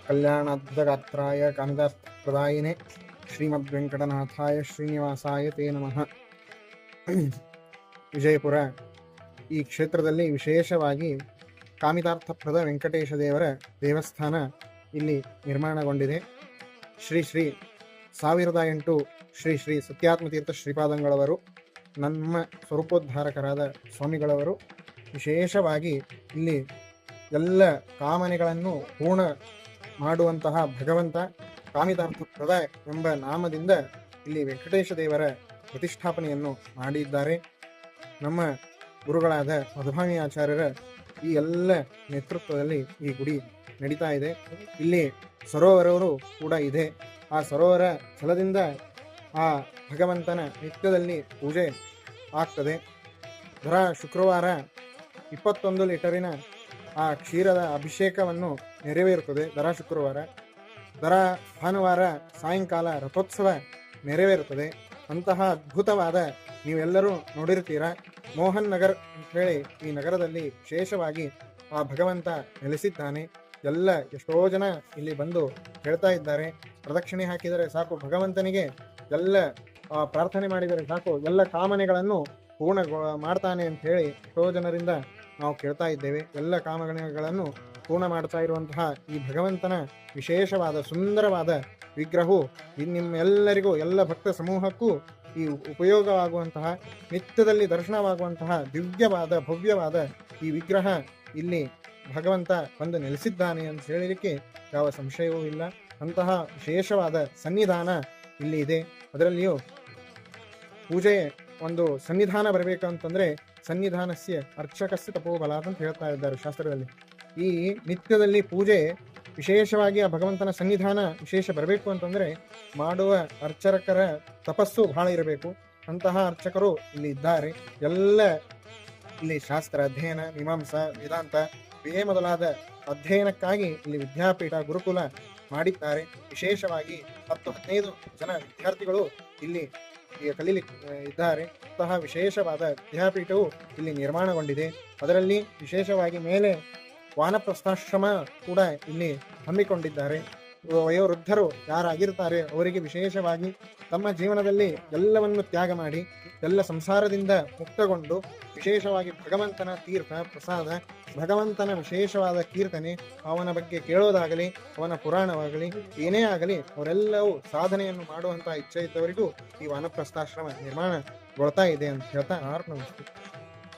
ಕಲ್ಯಾಣಾದ್ಭುತಗಾತ್ರಾಯ ಕಾಮಿತಾರ್ಥಪ್ರದಾಯಿನೇ ಶ್ರೀಮದ್ವೆಂಕಟನಾಥಾಯ ಶ್ರೀನಿವಾಸಾಯ ತೇ ನಮಃ. ವಿಜಯಪುರ ಈ ಕ್ಷೇತ್ರದಲ್ಲಿ ವಿಶೇಷವಾಗಿ ಕಾಮಿತಾರ್ಥಪ್ರದ ವೆಂಕಟೇಶ ದೇವರ ದೇವಸ್ಥಾನ ಇಲ್ಲಿ ನಿರ್ಮಾಣಗೊಂಡಿದೆ. ಶ್ರೀ 1008 ಶ್ರೀ ಸತ್ಯಾತ್ಮತೀರ್ಥ ಶ್ರೀಪಾದಂಗಳವರು, ನಮ್ಮ ಸ್ವರೂಪೋದ್ಧಾರಕರಾದ ಸ್ವಾಮಿಗಳವರು ವಿಶೇಷವಾಗಿ ಇಲ್ಲಿ ಎಲ್ಲ ಕಾಮನೆಗಳನ್ನು ಪೂರ್ಣ ಮಾಡುವಂತಹ ಭಗವಂತ ಕಾಮಿತಾರ್ಥಪ್ರದ ಎಂಬ ನಾಮದಿಂದ ಇಲ್ಲಿ ವೆಂಕಟೇಶ ದೇವರ ಪ್ರತಿಷ್ಠಾಪನೆಯನ್ನು ಮಾಡಿದ್ದಾರೆ. ನಮ್ಮ ಗುರುಗಳಾದ ಮಧುಭಾಮಿ ಆಚಾರ್ಯರ ಈ ಎಲ್ಲ ನೇತೃತ್ವದಲ್ಲಿ ಈ ಗುಡಿ ನಡೀತಾ ಇದೆ. ಇಲ್ಲಿ ಸರೋವರವರು ಕೂಡ ಇದೆ. ಆ ಸರೋವರ ಜಲದಿಂದ ಆ ಭಗವಂತನ ನಿತ್ಯದಲ್ಲಿ ಪೂಜೆ ಆಗ್ತದೆ. ದರ ಶುಕ್ರವಾರ 21 ಲೀಟರಿನ ಆ ಕ್ಷೀರದ ಅಭಿಷೇಕವನ್ನು ನೆರವೇರುತ್ತದೆ. ದರ ಶುಕ್ರವಾರ, ದರ ಭಾನುವಾರ ಸಾಯಂಕಾಲ ರಥೋತ್ಸವ ನೆರವೇರುತ್ತದೆ. ಅಂತಹ ಅದ್ಭುತವಾದ, ನೀವೆಲ್ಲರೂ ನೋಡಿರ್ತೀರ, ಮೋಹನ್ ನಗರ್ ಅಂತೇಳಿ ಈ ನಗರದಲ್ಲಿ ವಿಶೇಷವಾಗಿ ಆ ಭಗವಂತ ನೆಲೆಸಿದ್ದಾನೆ. ಎಷ್ಟೋ ಜನ ಇಲ್ಲಿ ಬಂದು ಹೇಳ್ತಾ ಇದ್ದಾರೆ, ಪ್ರದಕ್ಷಿಣೆ ಹಾಕಿದರೆ ಸಾಕು ಭಗವಂತನಿಗೆ, ಎಲ್ಲ ಪ್ರಾರ್ಥನೆ ಮಾಡಿದರೆ ಸಾಕು ಎಲ್ಲ ಕಾಮನೆಗಳನ್ನು ಪೂರ್ಣ ಮಾಡ್ತಾನೆ ಅಂತ ಹೇಳಿ ಎಷ್ಟೋ ಜನರಿಂದ ನಾವು ಕೇಳ್ತಾ ಇದ್ದೇವೆ. ಎಲ್ಲ ಕಾಮನೆಗಳನ್ನು ಪೂರ್ಣ ಮಾಡ್ತಾ ಇರುವಂತಹ ಈ ಭಗವಂತನ ವಿಶೇಷವಾದ ಸುಂದರವಾದ ವಿಗ್ರಹವು ನಿಮ್ಮೆಲ್ಲರಿಗೂ, ಎಲ್ಲ ಭಕ್ತ ಸಮೂಹಕ್ಕೂ ಈ ಉಪಯೋಗವಾಗುವಂತಹ, ನಿತ್ಯದಲ್ಲಿ ದರ್ಶನವಾಗುವಂತಹ ದಿವ್ಯವಾದ ಭವ್ಯವಾದ ಈ ವಿಗ್ರಹ ಇಲ್ಲಿ ಭಗವಂತ ಬಂದು ನೆಲೆಸಿದ್ದಾನೆ ಅಂತ ಹೇಳಲಿಕ್ಕೆ ಯಾವ ಸಂಶಯವೂ ಇಲ್ಲ. ಅಂತಹ ವಿಶೇಷವಾದ ಸನ್ನಿಧಾನ ಇಲ್ಲಿ ಇದೆ. ಅದರಲ್ಲಿಯೂ ಪೂಜೆ ಒಂದು ಸನ್ನಿಧಾನ ಬರಬೇಕಂತಂದ್ರೆ ಸನ್ನಿಧಾನಸ್ಯ ಅರ್ಚಕಸ್ಯ ತಪೋಬಲ ಅಂತ ಹೇಳ್ತಾ ಇದ್ದಾರೆ ಶಾಸ್ತ್ರದಲ್ಲಿ. ಈ ನಿತ್ಯದಲ್ಲಿ ಪೂಜೆ ವಿಶೇಷವಾಗಿ ಆ ಭಗವಂತನ ಸನ್ನಿಧಾನ ವಿಶೇಷ ಬರಬೇಕು ಅಂತಂದ್ರೆ ಮಾಡುವ ಅರ್ಚಕರ ತಪಸ್ಸು ಬಹಳ ಇರಬೇಕು. ಅಂತಹ ಅರ್ಚಕರು ಇಲ್ಲಿ ಇದ್ದಾರೆ. ಎಲ್ಲ ಇಲ್ಲಿ ಶಾಸ್ತ್ರ ಅಧ್ಯಯನ, ಮೀಮಾಂಸಾ, ವೇದಾಂತ ಮೊದಲಾದ ಅಧ್ಯಯನಕ್ಕಾಗಿ ಇಲ್ಲಿ ವಿದ್ಯಾಪೀಠ, ಗುರುಕುಲ ಮಾಡಿದ್ದಾರೆ. ವಿಶೇಷವಾಗಿ 10-15 ಜನ ವಿದ್ಯಾರ್ಥಿಗಳು ಇಲ್ಲಿ ಕಲೀಲಿಕ್ಕೆ ಇದ್ದಾರೆ. ಅಂತಹ ವಿಶೇಷವಾದ ವಿದ್ಯಾಪೀಠವು ಇಲ್ಲಿ ನಿರ್ಮಾಣಗೊಂಡಿದೆ. ಅದರಲ್ಲಿ ವಿಶೇಷವಾಗಿ ಮೇಲೆ ವಾನಪ್ರಸ್ಥಾಶ್ರಮ ಕೂಡ ಇಲ್ಲಿ ಹಮ್ಮಿಕೊಂಡಿದ್ದಾರೆ. ವಯೋವೃದ್ಧರು ಯಾರಾಗಿರ್ತಾರೆ ಅವರಿಗೆ ವಿಶೇಷವಾಗಿ ತಮ್ಮ ಜೀವನದಲ್ಲಿ ಎಲ್ಲವನ್ನು ತ್ಯಾಗ ಮಾಡಿ ಎಲ್ಲ ಸಂಸಾರದಿಂದ ಮುಕ್ತಗೊಂಡು ವಿಶೇಷವಾಗಿ ಭಗವಂತನ ತೀರ್ಥ ಪ್ರಸಾದ, ಭಗವಂತನ ವಿಶೇಷವಾದ ಕೀರ್ತನೆ, ಅವನ ಬಗ್ಗೆ ಕೇಳೋದಾಗಲಿ, ಅವನ ಪುರಾಣವಾಗಲಿ, ಏನೇ ಆಗಲಿ ಅವರೆಲ್ಲವೂ ಸಾಧನೆಯನ್ನು ಮಾಡುವಂತಹ ಇಚ್ಛೆ ಇದ್ದವರಿಗೂ ಈ ವಾನಪ್ರಸ್ಥಾಶ್ರಮ ನಿರ್ಮಾಣಗೊಳ್ತಾ ಇದೆ ಅಂತ ಹೇಳ್ತಾ ಆರ್ಪಣೆ.